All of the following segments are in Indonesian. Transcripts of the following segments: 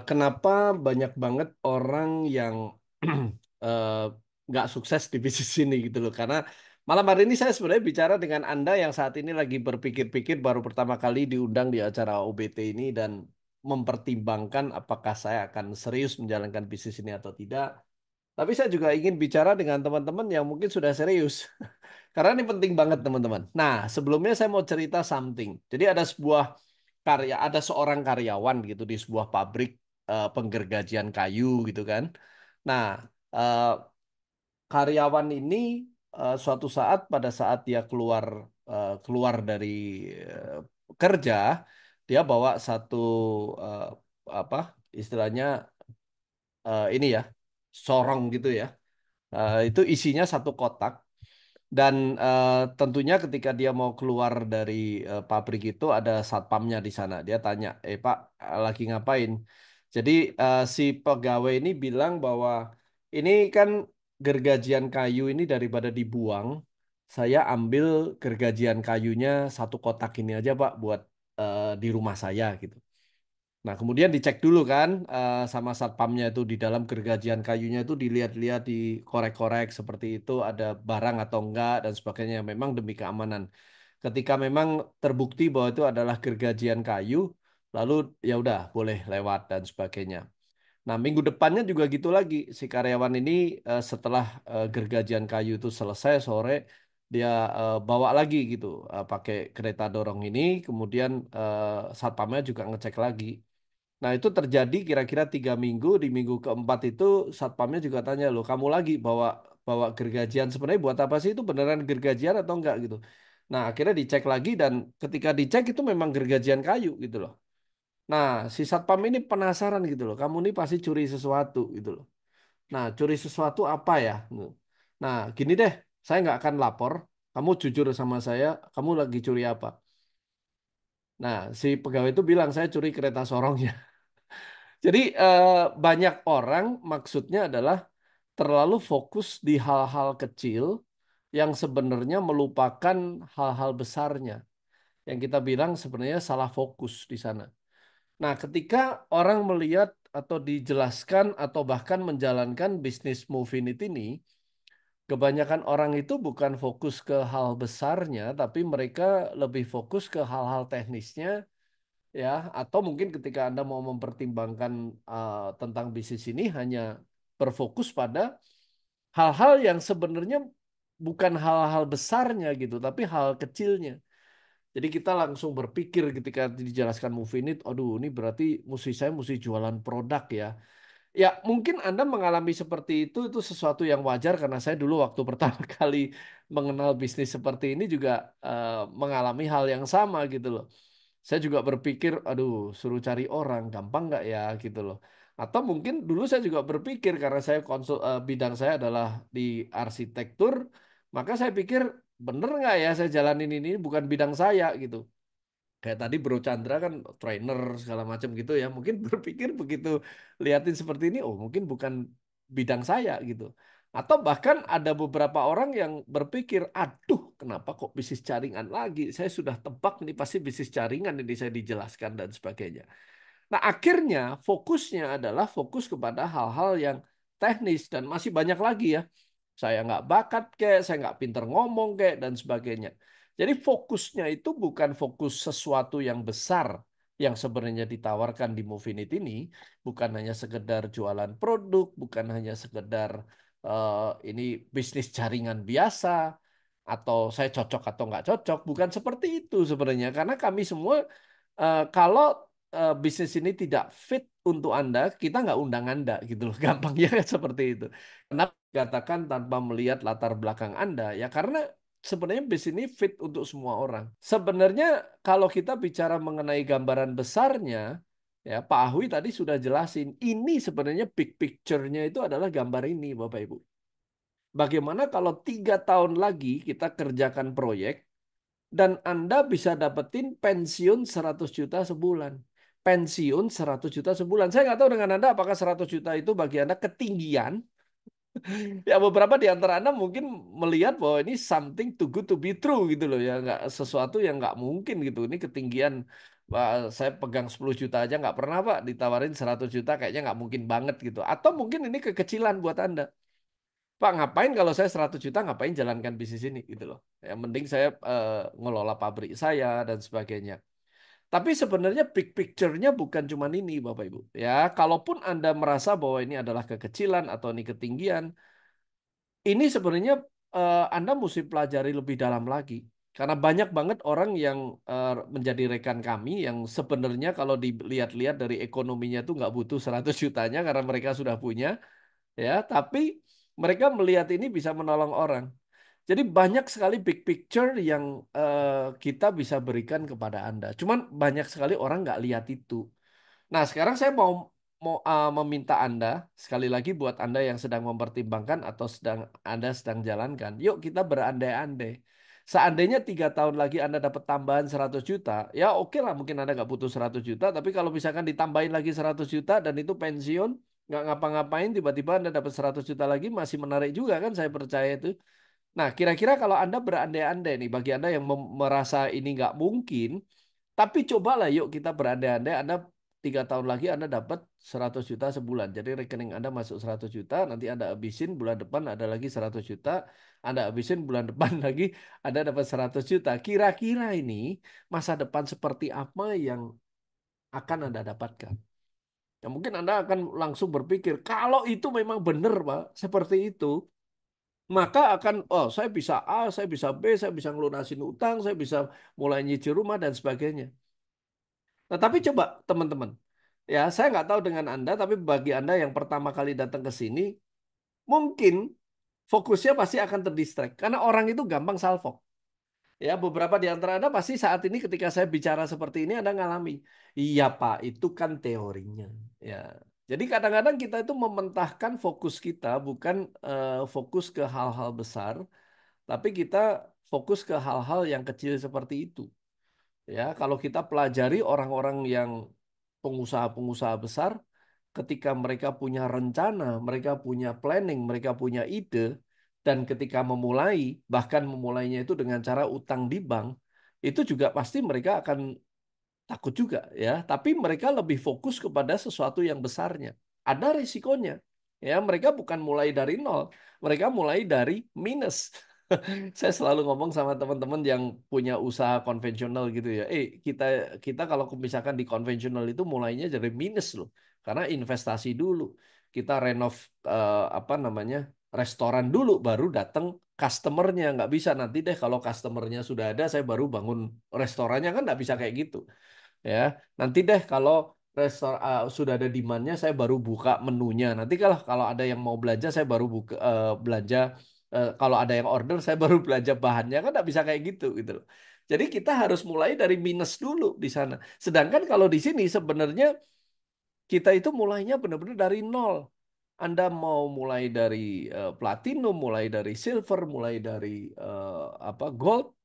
Kenapa banyak banget orang yang eh, nggak sukses di bisnis ini gitu loh? Karena malam hari ini saya sebenarnya bicara dengan Anda yang saat ini lagi berpikir-pikir baru pertama kali diundang di acara OBT ini dan mempertimbangkan apakah saya akan serius menjalankan bisnis ini atau tidak. Tapi saya juga ingin bicara dengan teman-teman yang mungkin sudah serius. Karena ini penting banget teman-teman. Nah, sebelumnya saya mau cerita something. Jadi ada seorang karyawan gitu di sebuah pabrik penggergajian kayu gitu kan. Nah, eh, karyawan ini suatu saat pada saat dia keluar dari eh, kerja, dia bawa satu eh, apa istilahnya ini ya, sorong gitu ya. Itu isinya satu kotak. Dan tentunya ketika dia mau keluar dari pabrik itu ada satpamnya di sana. Dia tanya, Pak, lagi ngapain? Jadi si pegawai ini bilang bahwa ini kan gergajian kayu ini daripada dibuang, saya ambil gergajian kayunya satu kotak ini aja Pak buat di rumah saya gitu. Nah, kemudian dicek dulu kan sama satpamnya itu di dalam gergajian kayunya itu dilihat-lihat, dikorek-korek seperti itu ada barang atau enggak dan sebagainya. Memang demi keamanan. Ketika memang terbukti bahwa itu adalah gergajian kayu, lalu ya udah boleh lewat dan sebagainya. Nah, minggu depannya juga gitu lagi. Si karyawan ini setelah gergajian kayu itu selesai sore, dia bawa lagi gitu, pakai kereta dorong ini, kemudian satpamnya juga ngecek lagi. Nah, itu terjadi kira-kira 3 minggu. Di minggu keempat itu satpamnya juga tanya, loh kamu lagi bawa bawa gergajian sebenarnya buat apa sih itu beneran gergajian atau enggak gitu. Nah, akhirnya dicek lagi dan ketika dicek itu memang gergajian kayu gitu loh. Nah, si satpam ini penasaran gitu loh. Kamu ini pasti curi sesuatu gitu loh. Nah, curi sesuatu apa ya? Nah, gini deh, saya nggak akan lapor. Kamu jujur sama saya, kamu lagi curi apa? Nah, si pegawai itu bilang saya curi kereta sorongnya. Jadi banyak orang maksudnya adalah terlalu fokus di hal-hal kecil yang sebenarnya melupakan hal-hal besarnya. Yang kita bilang sebenarnya salah fokus di sana. Nah, ketika orang melihat atau dijelaskan atau bahkan menjalankan bisnis Movinit ini, kebanyakan orang itu bukan fokus ke hal besarnya, tapi mereka lebih fokus ke hal-hal teknisnya ya, atau mungkin ketika Anda mau mempertimbangkan tentang bisnis ini hanya berfokus pada hal-hal yang sebenarnya bukan hal-hal besarnya gitu, tapi hal kecilnya. Jadi kita langsung berpikir ketika dijelaskan Movinit, aduh ini berarti saya mesti jualan produk ya. Ya, mungkin Anda mengalami seperti itu sesuatu yang wajar karena saya dulu waktu pertama kali mengenal bisnis seperti ini juga mengalami hal yang sama gitu loh. Saya juga berpikir, aduh, suruh cari orang, gampang nggak ya gitu loh. Atau mungkin dulu saya juga berpikir karena bidang saya adalah di arsitektur, maka saya pikir bener nggak ya saya jalanin ini bukan bidang saya gitu. Kayak tadi Bro Chandra kan trainer segala macam gitu ya. Mungkin berpikir begitu liatin seperti ini, oh mungkin bukan bidang saya gitu. Atau bahkan ada beberapa orang yang berpikir, aduh kenapa kok bisnis jaringan lagi? Saya sudah tebak ini pasti bisnis jaringan ini saya dijelaskan dan sebagainya. Nah akhirnya fokusnya adalah fokus kepada hal-hal yang teknis dan masih banyak lagi ya. Saya nggak bakat kayak, saya nggak pinter ngomong kayak dan sebagainya. Jadi fokusnya itu bukan fokus sesuatu yang besar yang sebenarnya ditawarkan di Movinit ini, bukan hanya sekedar jualan produk, bukan hanya sekedar ini bisnis jaringan biasa, atau saya cocok atau nggak cocok, bukan seperti itu sebenarnya. Karena kami semua kalau bisnis ini tidak fit untuk Anda, kita nggak undang Anda gitu loh. Gampangnya kan seperti itu. Kenapa dikatakan tanpa melihat latar belakang Anda? Ya karena sebenarnya bisnis ini fit untuk semua orang. Sebenarnya kalau kita bicara mengenai gambaran besarnya, ya Pak Ahui tadi sudah jelasin, ini sebenarnya big picture-nya itu adalah gambar ini, Bapak Ibu. Bagaimana kalau 3 tahun lagi kita kerjakan proyek, dan Anda bisa dapetin pensiun 100 juta sebulan. Pensiun 100 juta sebulan. Saya nggak tahu dengan Anda apakah 100 juta itu bagi Anda ketinggian. Ya beberapa di antara Anda mungkin melihat bahwa ini something too good to be true gitu loh ya. Nggak, sesuatu yang nggak mungkin gitu. Ini ketinggian Wah, saya pegang 10 juta aja nggak pernah Pak, ditawarin 100 juta kayaknya nggak mungkin banget gitu. Atau mungkin ini kekecilan buat Anda. Pak, ngapain kalau saya 100 juta, ngapain jalankan bisnis ini gitu loh. Yang mending saya ngelola pabrik saya dan sebagainya. Tapi sebenarnya big picture-nya bukan cuma ini, Bapak Ibu. Ya, kalaupun Anda merasa bahwa ini adalah kekecilan atau ini ketinggian, ini sebenarnya Anda mesti pelajari lebih dalam lagi. Karena banyak banget orang yang menjadi rekan kami yang sebenarnya kalau dilihat-lihat dari ekonominya itu nggak butuh 100 jutanya karena mereka sudah punya, ya. Tapi mereka melihat ini bisa menolong orang. Jadi banyak sekali big picture yang kita bisa berikan kepada Anda. Cuman banyak sekali orang nggak lihat itu. Nah, sekarang saya mau mau meminta Anda sekali lagi buat Anda yang sedang mempertimbangkan atau Anda sedang jalankan, yuk kita berandai-andai. Seandainya 3 tahun lagi Anda dapat tambahan 100 juta, ya oke lah mungkin Anda nggak butuh 100 juta, tapi kalau misalkan ditambahin lagi 100 juta dan itu pensiun, nggak ngapa-ngapain, tiba-tiba Anda dapat 100 juta lagi, masih menarik juga kan, saya percaya itu. Nah, kira-kira kalau Anda berandai-andai nih, bagi Anda yang merasa ini nggak mungkin, tapi cobalah yuk kita berandai-andai Anda 3 tahun lagi Anda dapat 100 juta sebulan. Jadi rekening Anda masuk 100 juta, nanti Anda habisin bulan depan ada lagi 100 juta, Anda habisin bulan depan lagi Anda dapat 100 juta. Kira-kira ini masa depan seperti apa yang akan Anda dapatkan? Ya mungkin Anda akan langsung berpikir, kalau itu memang benar, Pak, seperti itu, maka akan, oh saya bisa A, saya bisa B, saya bisa ngelunasin utang, saya bisa mulai nyicil rumah dan sebagainya. Nah, tapi coba teman-teman, ya saya nggak tahu dengan Anda, tapi bagi Anda yang pertama kali datang ke sini, mungkin fokusnya pasti akan terdistract karena orang itu gampang salfok. Ya, beberapa di antara Anda pasti saat ini ketika saya bicara seperti ini Anda ngalami. Iya, Pak, itu kan teorinya. Ya. Jadi kadang-kadang kita itu mementahkan fokus kita bukan fokus ke hal-hal besar, tapi kita fokus ke hal-hal yang kecil seperti itu. Ya, kalau kita pelajari orang-orang yang pengusaha-pengusaha besar, ketika mereka punya rencana, mereka punya planning, mereka punya ide, dan ketika memulai, bahkan memulainya itu dengan cara utang di bank, itu juga pasti mereka akan takut juga ya, tapi mereka lebih fokus kepada sesuatu yang besarnya. Ada risikonya. Ya, mereka bukan mulai dari nol, mereka mulai dari minus. Saya selalu ngomong sama teman-teman yang punya usaha konvensional gitu ya. Kita kita kalau misalkan di konvensional itu mulainya dari minus loh. Karena investasi dulu. Kita renov apa namanya? Restoran dulu baru datang customernya. Nggak bisa nanti deh kalau customernya sudah ada saya baru bangun restorannya, kan nggak bisa kayak gitu. Ya, nanti deh kalau sudah ada demand-nya saya baru buka menunya. Nanti kalau ada yang mau belanja saya baru buka belanja. Kalau ada yang order saya baru belanja bahannya, kan nggak bisa kayak gitu gitu loh. Jadi kita harus mulai dari minus dulu di sana. Sedangkan kalau di sini sebenarnya kita itu mulainya benar-benar dari nol. Anda mau mulai dari platinum, mulai dari silver, mulai dari apa gold,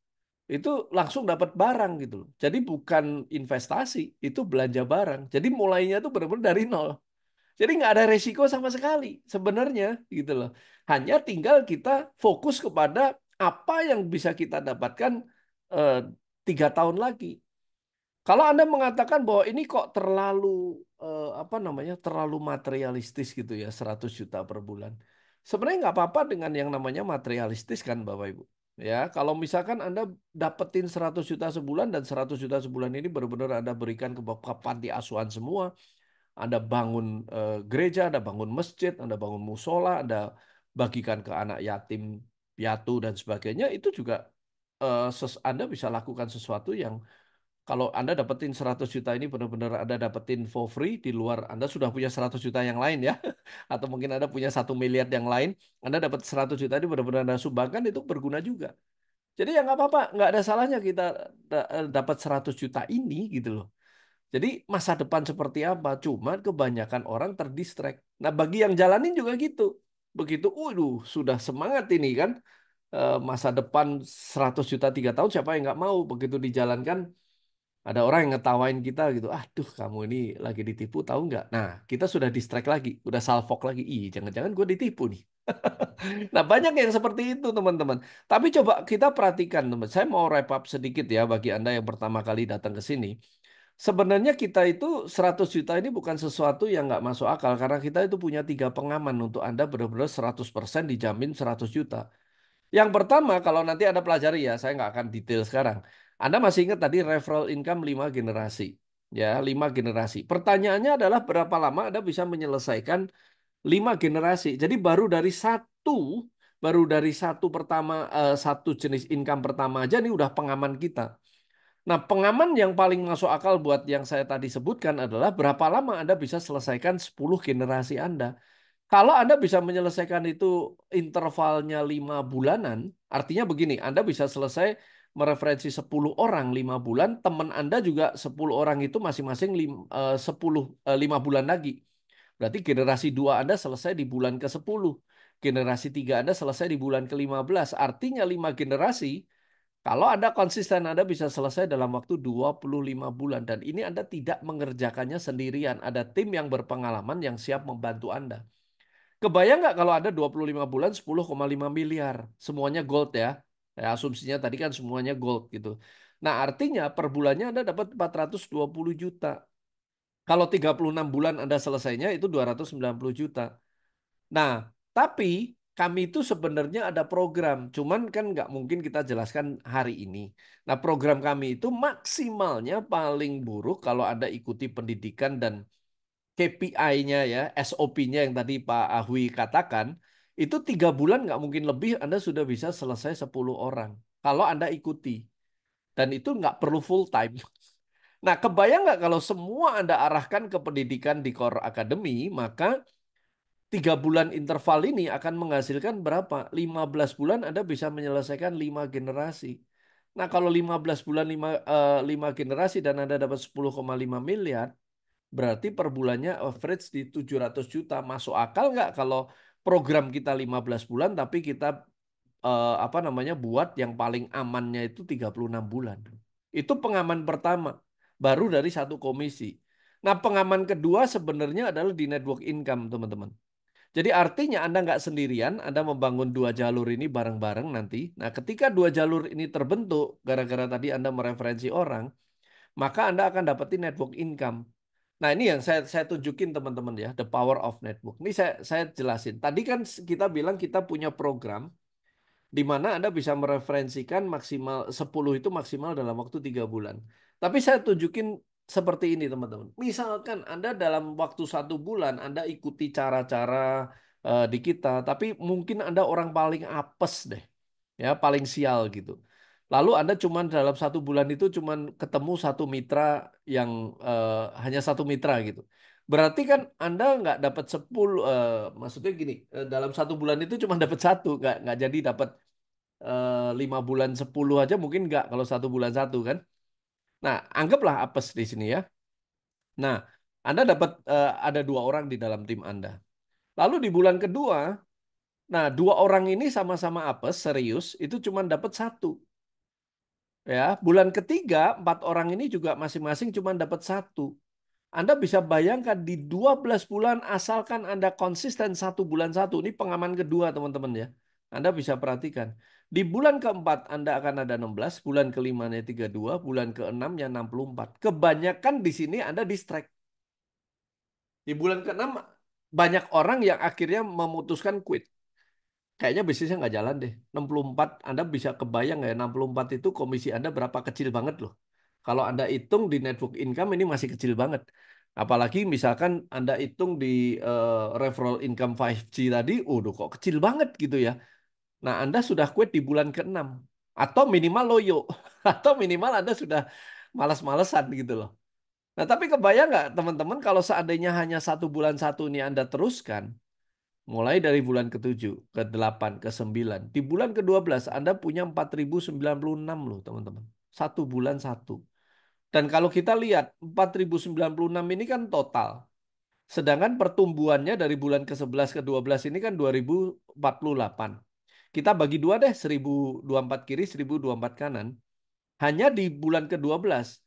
itu langsung dapat barang gitu loh. Jadi bukan investasi, itu belanja barang. Jadi mulainya tuh benar-benar dari nol. Jadi nggak ada resiko sama sekali sebenarnya gitu loh. Hanya tinggal kita fokus kepada apa yang bisa kita dapatkan eh, 3 tahun lagi. Kalau Anda mengatakan bahwa ini kok terlalu apa namanya, terlalu materialistis gitu ya, 100 juta per bulan. Sebenarnya nggak apa-apa dengan yang namanya materialistis kan Bapak Ibu. Ya, kalau misalkan Anda dapetin 100 juta sebulan dan 100 juta sebulan ini benar-benar Anda berikan ke panti asuhan semua, Anda bangun gereja, Anda bangun masjid, Anda bangun musola, Anda bagikan ke anak yatim, piatu dan sebagainya, itu juga Anda bisa lakukan sesuatu yang kalau Anda dapetin 100 juta ini benar-benar Anda dapetin for free di luar Anda sudah punya 100 juta yang lain ya. Atau mungkin Anda punya 1 miliar yang lain, Anda dapat 100 juta ini benar-benar Anda sumbangkan, itu berguna juga. Jadi ya nggak apa-apa, nggak ada salahnya kita dapat 100 juta ini gitu loh. Jadi masa depan seperti apa? Cuma kebanyakan orang terdistract. Nah bagi yang jalanin juga gitu. Begitu, waduh sudah semangat ini kan. Masa depan 100 juta 3 tahun siapa yang nggak mau. Begitu dijalankan ada orang yang ngetawain kita gitu, aduh kamu ini lagi ditipu tahu nggak? Nah, kita sudah distract lagi, udah salfok lagi. Ih, jangan-jangan gue ditipu nih. Nah, banyak yang seperti itu teman-teman. Tapi coba kita perhatikan teman. Saya mau wrap up sedikit ya bagi Anda yang pertama kali datang ke sini. Sebenarnya kita itu 100 juta ini bukan sesuatu yang nggak masuk akal karena kita itu punya 3 pengaman untuk Anda benar-benar 100% dijamin 100 juta. Yang pertama, kalau nanti Anda pelajari ya, saya nggak akan detail sekarang. Anda masih ingat tadi referral income 5 generasi. Ya, 5 generasi. Pertanyaannya adalah berapa lama Anda bisa menyelesaikan 5 generasi. Jadi baru dari satu pertama, satu jenis income pertama aja nih udah pengaman kita. Nah, pengaman yang paling masuk akal buat yang saya tadi sebutkan adalah berapa lama Anda bisa selesaikan 10 generasi Anda. Kalau Anda bisa menyelesaikan itu intervalnya 5 bulanan, artinya begini, Anda bisa selesai mereferensi 10 orang 5 bulan, teman Anda juga 10 orang itu masing-masing 5 bulan lagi. Berarti generasi 2 Anda selesai di bulan ke-10. Generasi 3 Anda selesai di bulan ke-15. Artinya 5 generasi, kalau Anda konsisten, Anda bisa selesai dalam waktu 25 bulan. Dan ini Anda tidak mengerjakannya sendirian. Ada tim yang berpengalaman yang siap membantu Anda. Kebayang nggak kalau ada 25 bulan 10,5 miliar. Semuanya gold ya. Ya, asumsinya tadi kan semuanya gold gitu. Nah, artinya per bulannya Anda dapat 420 juta. Kalau 36 bulan Anda selesainya itu 290 juta. Nah, tapi kami itu sebenarnya ada program. Cuman kan nggak mungkin kita jelaskan hari ini. Nah, program kami itu maksimalnya paling buruk kalau Anda ikuti pendidikan dan KPI-nya ya, SOP-nya yang tadi Pak Ahwi katakan, itu 3 bulan nggak mungkin lebih Anda sudah bisa selesai 10 orang. Kalau Anda ikuti. Dan itu nggak perlu full time. Nah, kebayang nggak kalau semua Anda arahkan ke pendidikan di Core Academy, maka 3 bulan interval ini akan menghasilkan berapa? 15 bulan Anda bisa menyelesaikan 5 generasi. Nah, kalau 15 bulan 5 generasi dan Anda dapat 10,5 miliar, berarti per bulannya average di 700 juta. Masuk akal nggak kalau program kita 15 bulan tapi kita apa namanya buat yang paling amannya itu 36 bulan. Itu pengaman pertama, baru dari satu komisi. Nah, pengaman kedua sebenarnya adalah di network income, teman-teman. Jadi artinya Anda nggak sendirian, Anda membangun 2 jalur ini bareng-bareng nanti. Nah, ketika 2 jalur ini terbentuk, gara-gara tadi Anda mereferensi orang, maka Anda akan dapetin network income. Nah, ini yang saya tunjukin teman-teman ya, the power of network. Ini saya jelasin. Tadi kan kita bilang kita punya program di mana Anda bisa mereferensikan maksimal 10 itu maksimal dalam waktu 3 bulan. Tapi saya tunjukin seperti ini teman-teman. Misalkan Anda dalam waktu 1 bulan Anda ikuti cara-cara di kita, tapi mungkin Anda orang paling apes deh, ya paling sial gitu. Lalu Anda cuman dalam 1 bulan itu cuman ketemu satu mitra yang hanya satu mitra gitu. Berarti kan Anda nggak dapat 10, maksudnya gini, dalam 1 bulan itu cuma dapat satu, nggak jadi dapat 5 bulan 10 aja mungkin nggak kalau 1 bulan satu kan. Nah, anggaplah apes di sini ya. Nah, Anda dapat ada 2 orang di dalam tim Anda. Lalu di bulan kedua, nah 2 orang ini sama-sama apes serius itu cuma dapat satu. Ya, bulan ketiga 4 orang ini juga masing-masing cuma dapat satu. Anda bisa bayangkan di 12 bulan asalkan Anda konsisten 1 bulan satu. Ini pengaman kedua teman-teman ya. Anda bisa perhatikan. Di bulan keempat Anda akan ada 16, bulan kelimanya 32, bulan keenamnya 64. Kebanyakan di sini Anda distract. Di bulan keenam banyak orang yang akhirnya memutuskan quit. Kayaknya bisnisnya nggak jalan deh. 64, Anda bisa kebayang ya, 64 itu komisi Anda berapa kecil banget loh. Kalau Anda hitung di network income ini masih kecil banget. Apalagi misalkan Anda hitung di referral income 5G tadi, udah kok kecil banget gitu ya. Nah, Anda sudah quit di bulan ke-6. Atau minimal loyo. Atau minimal Anda sudah malas-malesan gitu loh. Nah, tapi kebayang nggak teman-teman kalau seandainya hanya 1 bulan satu ini Anda teruskan, mulai dari bulan ke-7, ke-8, ke-9. Di bulan ke-12 Anda punya 4.096 loh teman-teman. 1 bulan satu. Dan kalau kita lihat 4.096 ini kan total. Sedangkan pertumbuhannya dari bulan ke-11 ke-12 ini kan 2048. Kita bagi dua deh, 1024 kiri, 1024 kanan. Hanya di bulan ke-12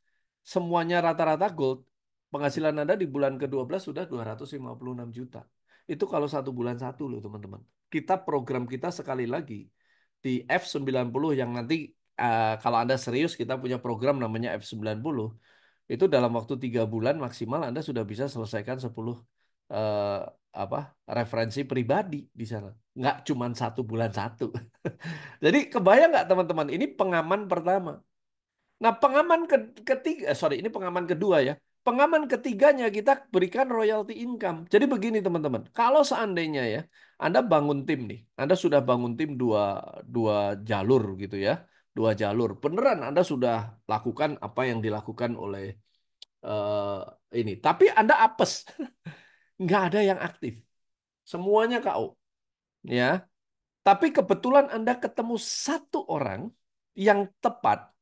semuanya rata-rata gold. Penghasilan Anda di bulan ke-12 sudah 256 juta. Itu kalau 1 bulan satu loh teman-teman. Kita program kita sekali lagi di F90 yang nanti kalau Anda serius kita punya program namanya F90. Itu dalam waktu 3 bulan maksimal Anda sudah bisa selesaikan 10 eh, apa referensi pribadi di sana. Nggak cuma 1 bulan satu. Jadi kebayang nggak teman-teman? Ini pengaman pertama. Nah, ketiga, sorry, ini pengaman kedua ya. Pengaman ketiganya kita berikan royalty income. Jadi begini teman-teman, kalau seandainya ya, Anda bangun tim nih, Anda sudah bangun tim dua jalur gitu ya, 2 jalur. Beneran Anda sudah lakukan apa yang dilakukan oleh ini, tapi Anda apes, nggak ada yang aktif, semuanya KO, ya. Tapi kebetulan Anda ketemu satu orang yang tepat.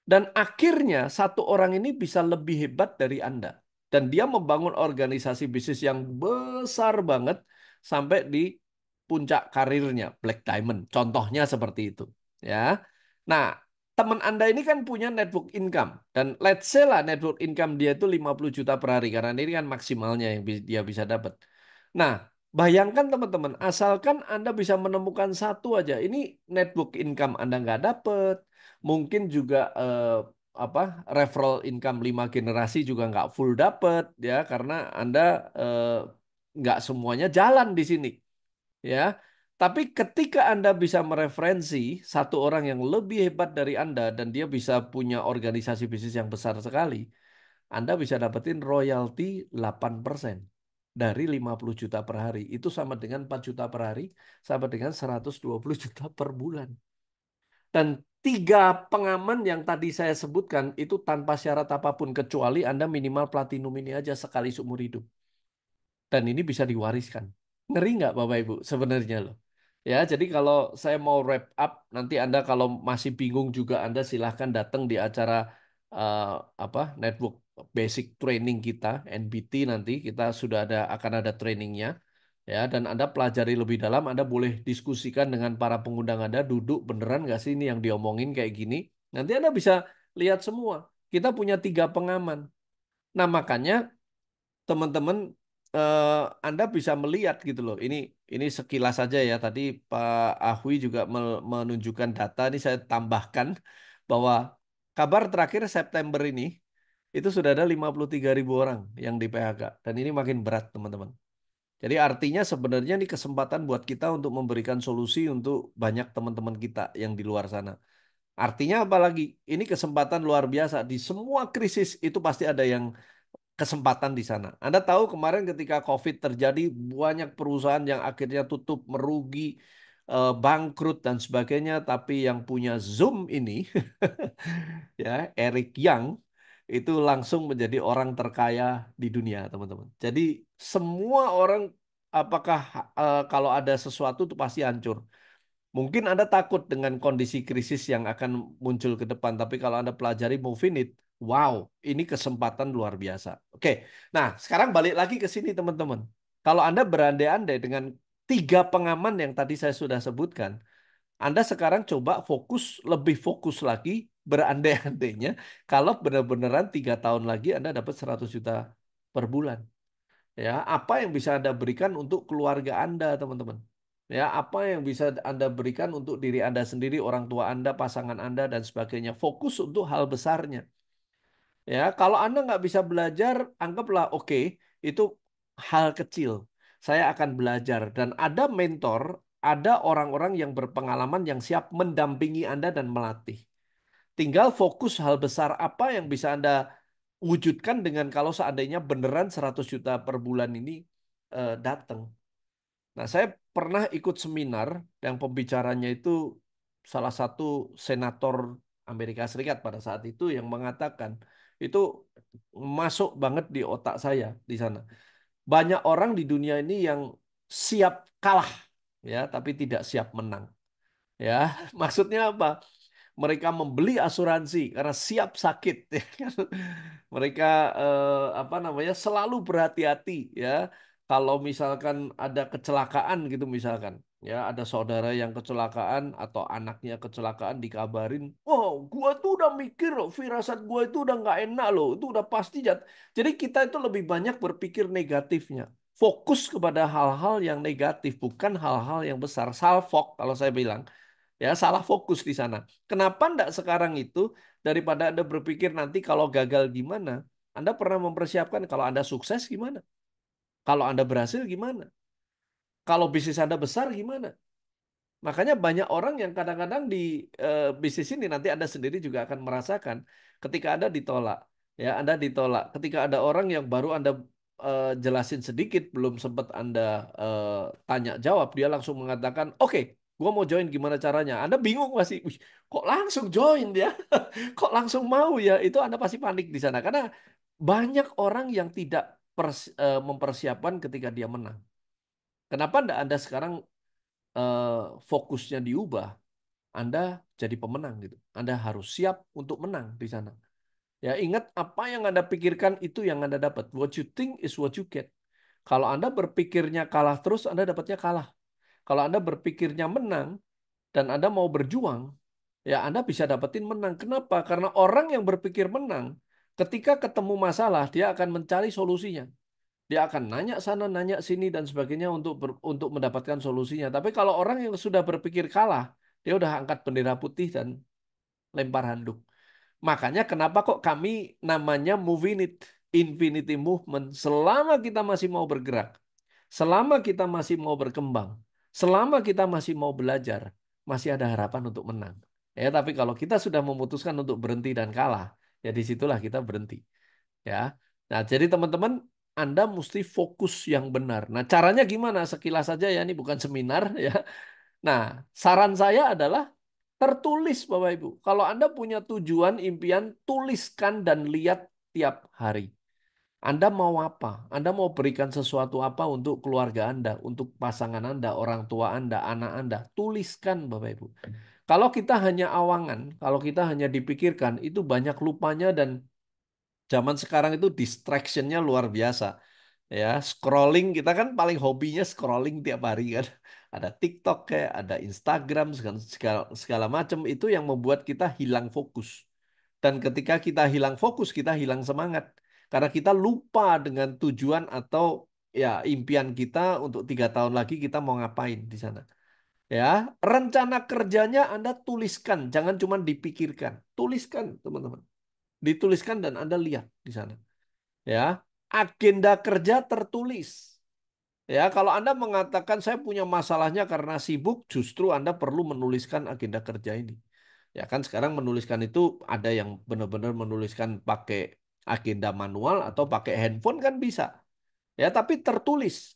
Dan akhirnya satu orang ini bisa lebih hebat dari Anda. Dan dia membangun organisasi bisnis yang besar banget sampai di puncak karirnya, Black Diamond. Contohnya seperti itu. Ya. Nah, teman Anda ini kan punya network income. Dan let's say lah network income dia itu 50 juta per hari. Karena ini kan maksimalnya yang dia bisa dapat. Nah, bayangkan teman-teman, asalkan Anda bisa menemukan satu aja. Ini network income Anda nggak dapat, mungkin juga apa referral income 5 generasi juga nggak full dapet ya karena Anda eh, nggak semuanya jalan di sini ya. Tapi ketika Anda bisa mereferensi satu orang yang lebih hebat dari Anda dan dia bisa punya organisasi bisnis yang besar sekali, Anda bisa dapetin royalti 8% dari 50 juta per hari. Itu sama dengan 4 juta per hari, sama dengan 120 juta per bulan. Dan 3 pengaman yang tadi saya sebutkan itu tanpa syarat apapun kecuali Anda minimal platinum ini aja sekali seumur hidup. Dan ini bisa diwariskan. Ngeri nggak Bapak Ibu sebenarnya loh. Ya, jadi kalau saya mau wrap up, nanti Anda kalau masih bingung juga Anda silahkan datang di acara eh, apa network basic training kita, NBT nanti kita sudah akan ada trainingnya. Ya, dan Anda pelajari lebih dalam, Anda boleh diskusikan dengan para pengundang Anda, duduk beneran nggak sih ini yang diomongin kayak gini. Nanti Anda bisa lihat semua. Kita punya 3 pengaman. Nah, makanya teman-teman Anda bisa melihat gitu loh. Ini sekilas saja ya. Tadi Pak Ahwi juga menunjukkan data. Ini saya tambahkan bahwa kabar terakhir September ini itu sudah ada 53.000 orang yang di PHK dan ini makin berat teman-teman. Jadi artinya sebenarnya ini kesempatan buat kita untuk memberikan solusi untuk banyak teman-teman kita yang di luar sana. Artinya apalagi ini kesempatan luar biasa. Di semua krisis itu pasti ada yang kesempatan di sana. Anda tahu kemarin ketika COVID terjadi banyak perusahaan yang akhirnya tutup, merugi, bangkrut dan sebagainya. Tapi yang punya Zoom ini, ya Eric Yang itu langsung menjadi orang terkaya di dunia, teman-teman. Jadi semua orang, apakah kalau ada sesuatu itu pasti hancur. Mungkin Anda takut dengan kondisi krisis yang akan muncul ke depan, tapi kalau Anda pelajari Movinit, wow, ini kesempatan luar biasa. Oke, nah sekarang balik lagi ke sini teman-teman. Kalau Anda berandai-andai dengan 3 pengaman yang tadi saya sudah sebutkan, Anda sekarang coba lebih fokus lagi berandai-andainya kalau benar-benaran 3 tahun lagi Anda dapat 100 juta per bulan. Ya, apa yang bisa Anda berikan untuk keluarga Anda, teman-teman? Ya, apa yang bisa Anda berikan untuk diri Anda sendiri, orang tua Anda, pasangan Anda, dan sebagainya. Fokus untuk hal besarnya. Ya, kalau Anda nggak bisa belajar, anggaplah oke, itu hal kecil. Saya akan belajar dan ada mentor, ada orang-orang yang berpengalaman yang siap mendampingi Anda dan melatih. Tinggal fokus hal besar apa yang bisa Anda wujudkan dengan kalau seandainya beneran 100 juta per bulan ini datang. Nah, saya pernah ikut seminar yang pembicaranya itu salah satu senator Amerika Serikat pada saat itu yang mengatakan itu masuk banget di otak saya di sana. Banyak orang di dunia ini yang siap kalah ya, tapi tidak siap menang. Ya, maksudnya apa? Mereka membeli asuransi karena siap sakit ya kan. Mereka apa namanya selalu berhati-hati ya kalau misalkan ada kecelakaan gitu misalkan ya ada saudara yang kecelakaan atau anaknya kecelakaan dikabarin, oh gua tuh udah mikir loh, firasat gua itu udah nggak enak loh, itu udah pasti jadi kita itu lebih banyak berpikir negatifnya, fokus kepada hal-hal yang negatif bukan hal-hal yang besar, salfok kalau saya bilang. Ya, salah fokus di sana. Kenapa enggak sekarang itu daripada Anda berpikir nanti kalau gagal gimana? Anda pernah mempersiapkan kalau Anda sukses gimana? Kalau Anda berhasil gimana? Kalau bisnis Anda besar gimana? Makanya banyak orang yang kadang-kadang di bisnis ini nanti Anda sendiri juga akan merasakan ketika Anda ditolak. Ya, Anda ditolak. Ketika ada orang yang baru Anda jelasin sedikit, belum sempat Anda tanya jawab, dia langsung mengatakan, "Oke, gua mau join gimana caranya?" Anda bingung masih, "Wih, kok langsung join dia? Kok langsung mau ya?" Itu Anda pasti panik di sana karena banyak orang yang tidak mempersiapkan ketika dia menang. Kenapa enggak Anda sekarang eh, fokusnya diubah, Anda jadi pemenang gitu. Anda harus siap untuk menang di sana. Ya, ingat apa yang Anda pikirkan itu yang Anda dapat. What you think is what you get. Kalau Anda berpikirnya kalah terus, Anda dapatnya kalah. Kalau Anda berpikirnya menang dan Anda mau berjuang, ya Anda bisa dapetin menang. Kenapa? Karena orang yang berpikir menang, ketika ketemu masalah, dia akan mencari solusinya. Dia akan nanya sana, nanya sini dan sebagainya untuk mendapatkan solusinya. Tapi kalau orang yang sudah berpikir kalah, dia udah angkat bendera putih dan lempar handuk. Makanya kenapa kok kami namanya Movinit, Infinity Movement. Selama kita masih mau bergerak, selama kita masih mau berkembang, selama kita masih mau belajar, masih ada harapan untuk menang. Ya, tapi kalau kita sudah memutuskan untuk berhenti dan kalah, ya disitulah kita berhenti. Ya. Nah, jadi teman-teman, Anda mesti fokus yang benar. Nah, caranya gimana? Sekilas saja ya, ini bukan seminar ya. Nah, saran saya adalah tertulis Bapak Ibu. Kalau Anda punya tujuan, impian, tuliskan dan lihat tiap hari. Anda mau apa? Anda mau berikan sesuatu apa untuk keluarga Anda, untuk pasangan Anda, orang tua Anda, anak Anda? Tuliskan Bapak Ibu. Kalau kita hanya awangan, kalau kita hanya dipikirkan, itu banyak lupanya dan zaman sekarang itu distractionnya luar biasa. Ya, scrolling kita kan paling hobinya scrolling tiap hari kan. Ada TikTok kayak, ada Instagram segala segala, segala macam itu yang membuat kita hilang fokus. Dan ketika kita hilang fokus, kita hilang semangat. Karena kita lupa dengan tujuan atau ya impian kita untuk 3 tahun lagi kita mau ngapain di sana. Ya, rencana kerjanya Anda tuliskan, jangan cuma dipikirkan. Tuliskan, teman-teman. Dituliskan dan Anda lihat di sana. Ya, agenda kerja tertulis. Ya, kalau Anda mengatakan saya punya masalahnya karena sibuk, justru Anda perlu menuliskan agenda kerja ini. Ya kan sekarang menuliskan itu ada yang benar-benar menuliskan pakai agenda manual atau pakai handphone kan bisa. Ya, tapi tertulis.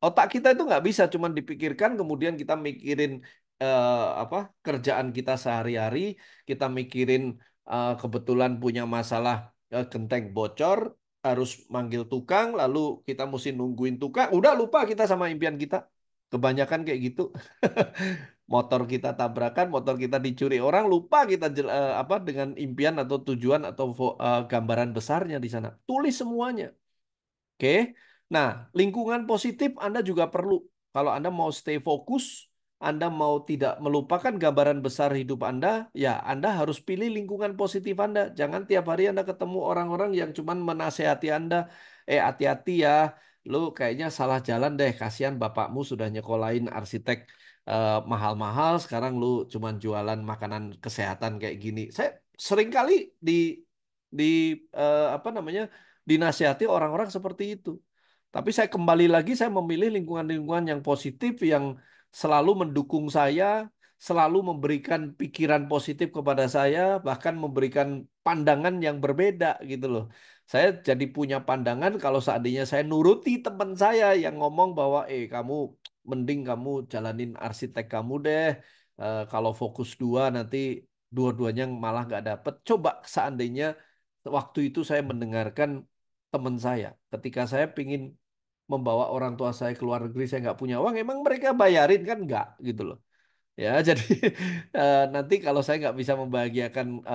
Otak kita itu nggak bisa cuman dipikirkan kemudian kita mikirin apa kerjaan kita sehari-hari, kita mikirin kebetulan punya masalah genteng bocor, harus manggil tukang, lalu kita mesti nungguin tukang, udah lupa kita sama impian kita. Kebanyakan kayak gitu. Motor kita tabrakan, motor kita dicuri orang, lupa kita apa dengan impian atau tujuan atau gambaran besarnya di sana. Tulis semuanya. Oke. Nah, lingkungan positif Anda juga perlu. Kalau Anda mau stay fokus, Anda mau tidak melupakan gambaran besar hidup Anda, ya Anda harus pilih lingkungan positif Anda. Jangan tiap hari Anda ketemu orang-orang yang cuman menasehati Anda, hati-hati ya, lu kayaknya salah jalan deh, kasihan bapakmu sudah nyekolahin arsitek mahal-mahal, sekarang lu cuman jualan makanan kesehatan kayak gini. Saya sering kali di apa namanya dinasihati orang-orang seperti itu. Tapi saya kembali lagi, saya memilih lingkungan-lingkungan yang positif, yang selalu mendukung saya, selalu memberikan pikiran positif kepada saya, bahkan memberikan pandangan yang berbeda gitu loh. Saya jadi punya pandangan kalau seandainya saya nuruti teman saya yang ngomong bahwa, kamu mending kamu jalanin arsitek kamu deh. Kalau fokus dua nanti dua-duanya malah nggak dapet. Coba seandainya waktu itu saya mendengarkan teman saya. Ketika saya pingin membawa orang tua saya ke luar negeri, saya nggak punya uang, emang mereka bayarin kan nggak gitu loh. Ya, jadi nanti kalau saya nggak bisa membahagiakan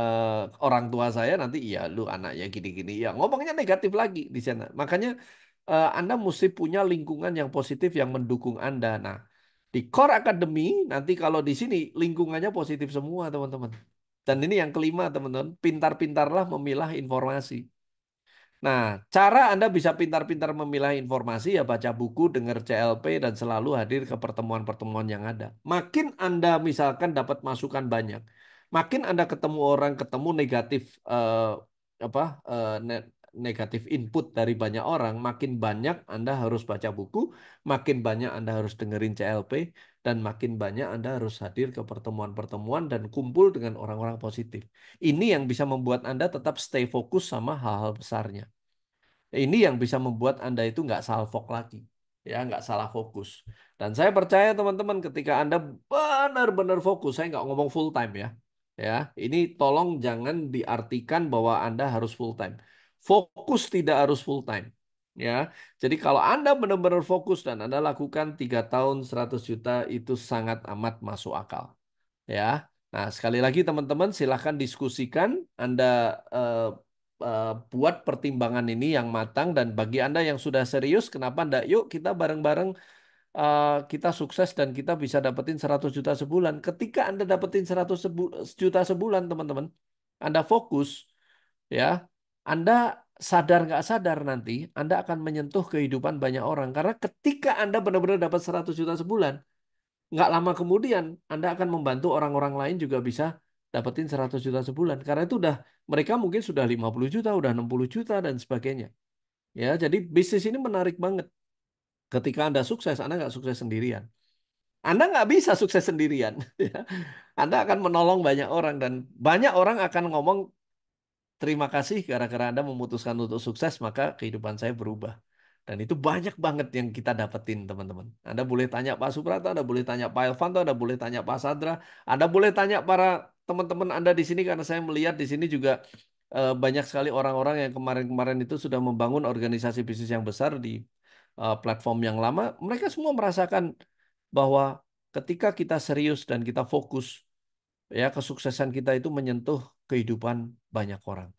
orang tua saya, nanti iya lu anaknya gini-gini. Ya ngomongnya negatif lagi di sana. Makanya Anda mesti punya lingkungan yang positif yang mendukung Anda. Nah, di Core Academy nanti kalau di sini lingkungannya positif semua teman-teman. Dan ini yang kelima teman-teman, pintar-pintarlah memilah informasi. Nah, cara Anda bisa pintar-pintar memilah informasi ya baca buku, dengar CLP, dan selalu hadir ke pertemuan-pertemuan yang ada. Makin Anda misalkan dapat masukan banyak, makin Anda ketemu orang, ketemu negatif apa negatif input dari banyak orang, makin banyak Anda harus baca buku, makin banyak Anda harus dengerin CLP, dan makin banyak Anda harus hadir ke pertemuan-pertemuan dan kumpul dengan orang-orang positif. Ini yang bisa membuat Anda tetap stay fokus sama hal-hal besarnya. Ini yang bisa membuat Anda itu nggak salfok lagi, ya nggak salah fokus. Dan saya percaya teman-teman ketika Anda benar-benar fokus, saya nggak ngomong full time ya, ya ini tolong jangan diartikan bahwa Anda harus full time. Fokus tidak harus full time, ya. Jadi kalau Anda benar-benar fokus dan Anda lakukan 3 tahun 100 juta itu sangat amat masuk akal, ya. Nah, sekali lagi teman-teman silahkan diskusikan, Anda eh, buat pertimbangan ini yang matang dan bagi Anda yang sudah serius, kenapa enggak yuk kita bareng-bareng kita sukses dan kita bisa dapetin 100 juta sebulan. Ketika Anda dapetin 100 juta sebulan, teman-teman, Anda fokus, ya, Anda sadar nggak sadar nanti Anda akan menyentuh kehidupan banyak orang. Karena ketika Anda benar-benar dapat 100 juta sebulan, nggak lama kemudian Anda akan membantu orang-orang lain juga bisa dapetin 100 juta sebulan. Karena itu udah mereka mungkin sudah 50 juta, udah 60 juta dan sebagainya. Ya, jadi bisnis ini menarik banget. Ketika Anda sukses, Anda nggak sukses sendirian. Anda nggak bisa sukses sendirian. Ya. Anda akan menolong banyak orang dan banyak orang akan ngomong terima kasih gara-gara Anda memutuskan untuk sukses, maka kehidupan saya berubah. Dan itu banyak banget yang kita dapetin, teman-teman. Anda boleh tanya Pak Suprata, Anda boleh tanya Pak Elvanto, Anda boleh tanya Pak Sadra, Anda boleh tanya para teman-teman Anda di sini karena saya melihat di sini juga banyak sekali orang-orang yang kemarin-kemarin itu sudah membangun organisasi bisnis yang besar di platform yang lama. Mereka semua merasakan bahwa ketika kita serius dan kita fokus, ya kesuksesan kita itu menyentuh kehidupan banyak orang.